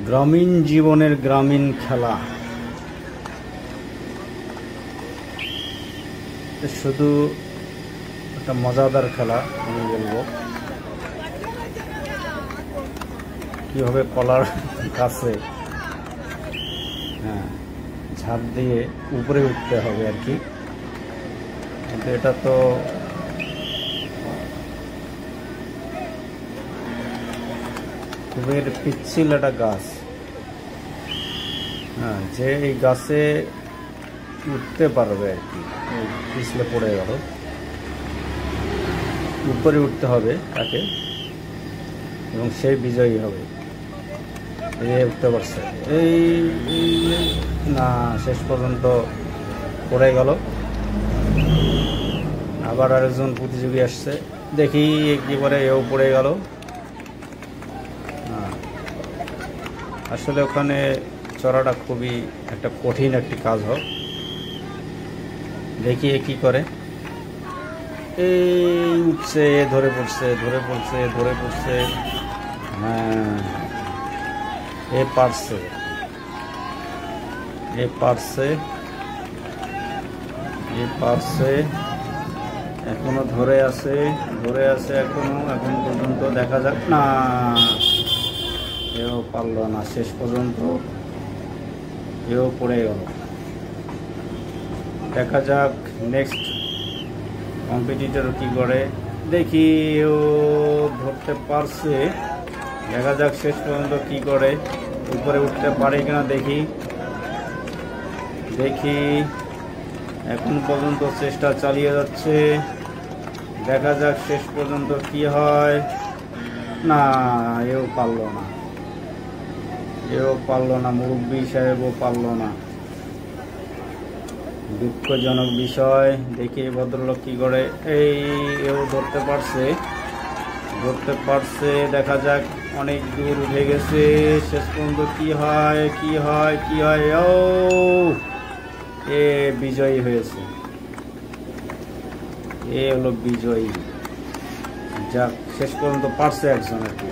গ্রামীণ জীবনের গ্রামীণ খেলা, শুধু একটা মজাদার খেলা। আমি বলবো কীভাবে কলার গাছে ঝাঁপ দিয়ে উপরে উঠতে হবে আর কি। কিন্তু এটা তো খুবই পিচ্ছিল একটা গাছ, যে এই গাছে উঠতে পারবে আর কি, পিছলে পড়ে গেল, উপরে উঠতে হবে তাকে এবং সেই বিজয়ী হবে। উঠতে পারছে, এই না, শেষ পর্যন্ত পড়ে গেল। আবার আরেকজন প্রতিযোগী আসছে, দেখি একেবারে এও পড়ে গেল। আসলে ওখানে চড়াটা খুবই একটা কঠিন একটি কাজ হোক। দেখি এ কি করে, এই উঠছে, ধরে পড়ছে, ধরে পড়ছে, ধরে পড়ছে। এ পারছে, এ পারছে, এ পারছে, এখনো ধরে আছে, ধরে আছে এখনো, এখন পর্যন্ত। দেখা যাক, না এও পারল না, শেষ পর্যন্ত এও পড়ে গেল। দেখা যাক নেক্সট কম্পিটিটর কি করে, দেখি ও ধরতে পারছে। দেখা যাক শেষ পর্যন্ত কি করে, উপরে উঠতে পারে কিনা দেখি। দেখি এখন পর্যন্ত চেষ্টা চালিয়ে যাচ্ছে, দেখা যাক শেষ পর্যন্ত কি হয়। না, এও পারল না, এও পারল না, মুরব্বী সাহেবও পারল না। দুঃখজনক বিষয়। দেখি ভদ্রলোক কি করে, এই এও ধরতে পারছে, ধরতে পারছে। দেখা যাক, অনেক দূর উঠে গেছে, শেষ পর্যন্ত কি হয়, কি হয়, কি হয়। ও এ বিজয়ী হয়েছে, এ হলো বিজয়ী। যাক, শেষ পর্যন্ত পারছে একজন আর কি।